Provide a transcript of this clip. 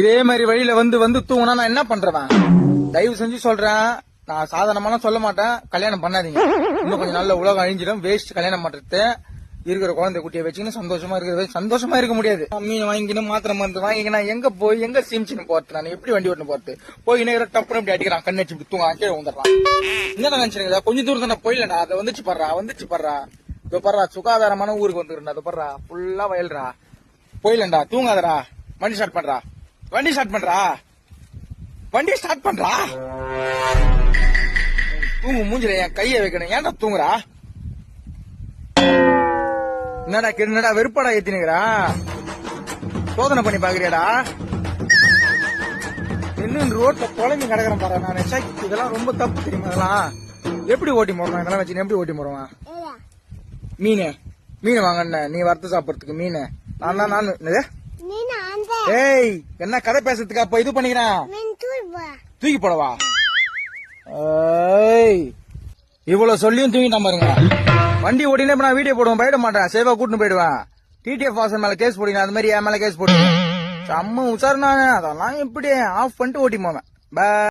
இதே மாதிரி வழியில வந்து தூங்கினா நான் என்ன பண்றேன்? தயவு செஞ்சு சொல்றேன், நான் சாதாரணமான சொல்ல மாட்டேன், கல்யாணம் பண்ணாதீங்க. இன்னும் கொஞ்சம் நல்ல உலகம் அழிஞ்சிடும். வேஸ்ட் கல்யாணம் பண்றது. இருக்கிற குழந்தை குட்டியை வச்சுக்கின்னு சந்தோஷமா இருக்க முடியாது. மீன் வாங்கிக்கணும், மாத்திரை மருந்து வாங்கிக்கணும், எங்க போய் எங்க சீமிச்சுன்னு போறது? நான் எப்படி வண்டி ஓட்டுன்னு போறது? போய் நேரம் டப்புனு இப்படி அடிக்கிறான், கண்ணடிச்சு இப்படி தூங்க கீழே வந்துடுறான். என்ன நினைச்சிருக்கா? கொஞ்சம் தூரம் தானே போயிடலடா, அதை வந்துச்சு படுறா. இதோ படுறா, சுகாதாரமான ஊருக்கு வந்துருந்தா, அதை படுறா, ஃபுல்லா வயல்றா. போயிடலண்டா, தூங்காதடா. வண்டி ஸ்டார்ட் பண்றா. தூங்கு, மூஞ்சில என் கையை வைக்கணும். ஏன்டா தூங்குறா? என்னடா வெறுப்பாடா ஏத்தினுக்கிறா? சோதனை பண்ணி பாக்குறியாடா? இன்னும் ரோட்ல குழம்பு கிடக்குறேன் பாரு. நான் இதெல்லாம் ரொம்ப தப்பு தெரியுமா? இதெல்லாம் எப்படி ஓட்டி போடுறான்? இதெல்லாம் வச்சு எப்படி ஓட்டி போடுவான்? மீன் வாங்க, நீ வறுத்து சாப்பிடறதுக்கு மீன் நான் ஏய், என்ன கதை பேசுறதுக்கு அப்ப இது பண்ணிக்கிறேன், தூக்கி போடவா? இவ்வளவு சொல்லியும் தூங்கிட்டான் பாருங்க. வண்டி ஓட்டினே நான் வீடியோ போடுவேன், போயிட மாட்டேன், சேவா கூட்டின்னு போயிடுவேன். டிடிஎஃப் வாசன் மேல கேஸ் போடுங்க, அது மாதிரி என் மேல கேஸ் போடுவேன். செம்ம உசாரணானே, அதெல்லாம் எப்படி ஆஃப் பண்ணிட்டு ஓட்டி போவேன்.